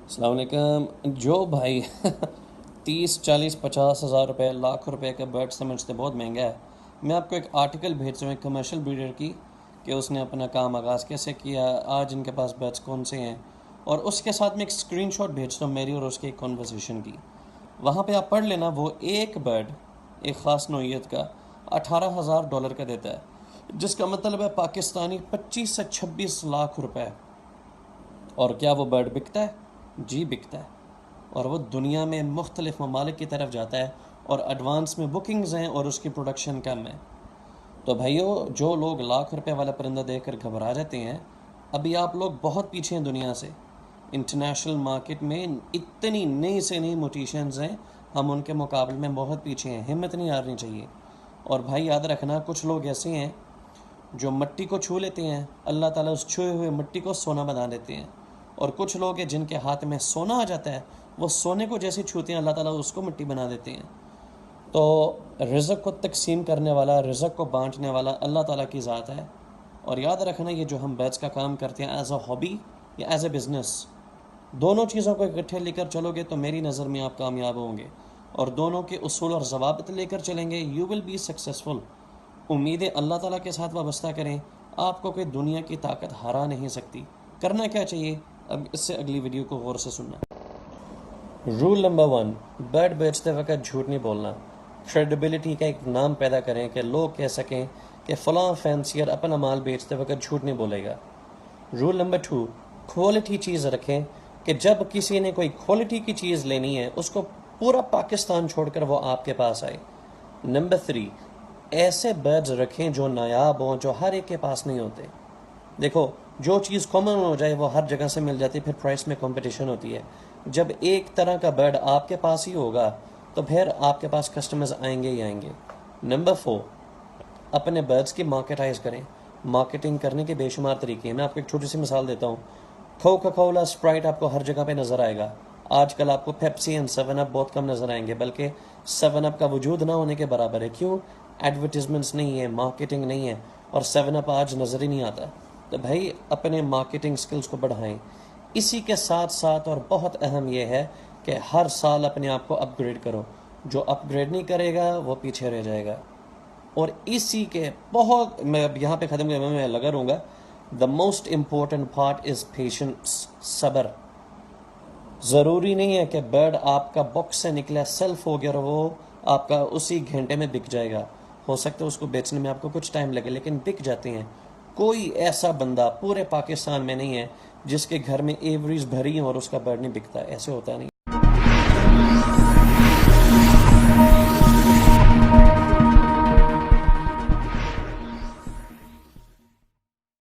السلام علیکم جو بھائی 30 40 50 ہزار روپے لاکھ روپے کا برڈ سمجھتے بہت مہنگا ہے. میں آپ کو ایک آرٹیکل بھیج رہا ہوں ایک کمرشل بریڈر کی کہ اس نے اپنا کام آغاز کیسے کیا, آج ان کے پاس برڈس کون سے ہیں, اور اس کے ساتھ میں ایک اسکرین شاٹ بھیجتا ہوں میری اور اس کی ایک کنورسیشن کی. وہاں پہ آپ پڑھ لینا. وہ ایک برڈ ایک خاص نوعیت کا $18,000 کا دیتا ہے, جس کا مطلب ہے پاکستانی 25 سے 26 لاکھ روپے. اور کیا وہ برڈ بکتا ہے؟ جی بکتا ہے, اور وہ دنیا میں مختلف ممالک کی طرف جاتا ہے, اور ایڈوانس میں بکنگز ہیں اور اس کی پروڈکشن کم ہے. تو بھائیو, جو لوگ لاکھ روپے والا پرندہ دیکھ کر گھبرا جاتے ہیں, ابھی آپ لوگ بہت پیچھے ہیں دنیا سے. انٹرنیشنل مارکیٹ میں اتنی نئی سے نئی موٹیشنز ہیں, ہم ان کے مقابلے میں بہت پیچھے ہیں. ہمت نہیں ہارنی چاہیے. اور بھائی یاد رکھنا, کچھ لوگ ایسے ہیں جو مٹی کو چھو لیتے ہیں, اللہ تعالیٰ اس چھوئے ہوئے مٹی کو سونا بنا دیتے ہیں. اور کچھ لوگ ہیں جن کے ہاتھ میں سونا آ جاتا ہے, وہ سونے کو جیسے چھوتے ہیں اللہ تعالیٰ اس کو مٹی بنا دیتے ہیں. تو رزق کو تقسیم کرنے والا, رزق کو بانٹنے والا اللہ تعالیٰ کی ذات ہے. اور یاد رکھنا, یہ جو ہم بیچ کا کام کرتے ہیں ایز اے ہابی یا ایز اے بزنس, دونوں چیزوں کو اکٹھے لے کر چلو گے تو میری نظر میں آپ کامیاب ہوں گے, اور دونوں کے اصول اور ضوابط لے کر چلیں گے, یو ول بی سکسیزفل. امیدیں اللہ تعالیٰ کے ساتھ وابستہ کریں, آپ کو کوئی دنیا کی طاقت ہرا نہیں سکتی. کرنا کیا چاہیے, اب اس سے اگلی ویڈیو کو غور سے سننا. رول نمبر 1, برڈ بیچتے وقت جھوٹ نہیں بولنا. کریڈیبلٹی کا ایک نام پیدا کریں کہ لوگ کہہ سکیں کہ فلاں فینسیئر اپنا مال بیچتے وقت جھوٹ نہیں بولے گا. رول نمبر 2, کوالٹی چیز رکھیں کہ جب کسی نے کوئی کوالٹی کی چیز لینی ہے اس کو پورا پاکستان چھوڑ کر وہ آپ کے پاس آئے. نمبر 3, ایسے برڈز رکھیں جو نایاب ہوں, جو ہر ایک کے پاس نہیں ہوتے. دیکھو, جو چیز کامن ہو جائے وہ ہر جگہ سے مل جاتی ہے, پھر پرائس میں کمپٹیشن ہوتی ہے. جب ایک طرح کا برڈ آپ کے پاس ہی ہوگا تو پھر آپ کے پاس کسٹمرز آئیں گے ہی آئیں گے. نمبر 4, اپنے برڈز کی مارکیٹائز کریں. مارکیٹنگ کرنے کے بے شمار طریقے ہیں. میں آپ کو ایک چھوٹی سی مثال دیتا ہوں. کوکا کولا, اسپرائٹ آپ کو ہر جگہ پہ نظر آئے گا. آج کل آپ کو پیپسی اینڈ 7 اپ بہت کم نظر آئیں گے, بلکہ 7 اپ کا وجود نہ ہونے کے برابر ہے. کیوں؟ ایڈورٹیزمنٹس نہیں ہے, مارکیٹنگ نہیں ہے, اور 7 اپ آج نظر ہی نہیں آتا. تو بھائی اپنے مارکیٹنگ سکلز کو بڑھائیں. اسی کے ساتھ ساتھ اور بہت اہم یہ ہے کہ ہر سال اپنے آپ کو اپ گریڈ کرو. جو اپ گریڈ نہیں کرے گا وہ پیچھے رہ جائے گا. اور اسی کے بہت, میں اب یہاں پہ ختم کرنے میں لگا رہوں گا. The most important part is patience, صبر. ضروری نہیں ہے کہ برڈ آپ کا باکس سے نکلا سیلف ہو گیا اور وہ آپ کا اسی گھنٹے میں بک جائے گا. ہو سکتا ہے اس کو بیچنے میں آپ کو کچھ ٹائم لگے, لیکن بک جاتے ہیں. کوئی ایسا بندہ پورے پاکستان میں نہیں ہے جس کے گھر میں ایوریز بھری ہیں اور اس کا برڈ نہیں بکتا. ایسے ہوتا نہیں.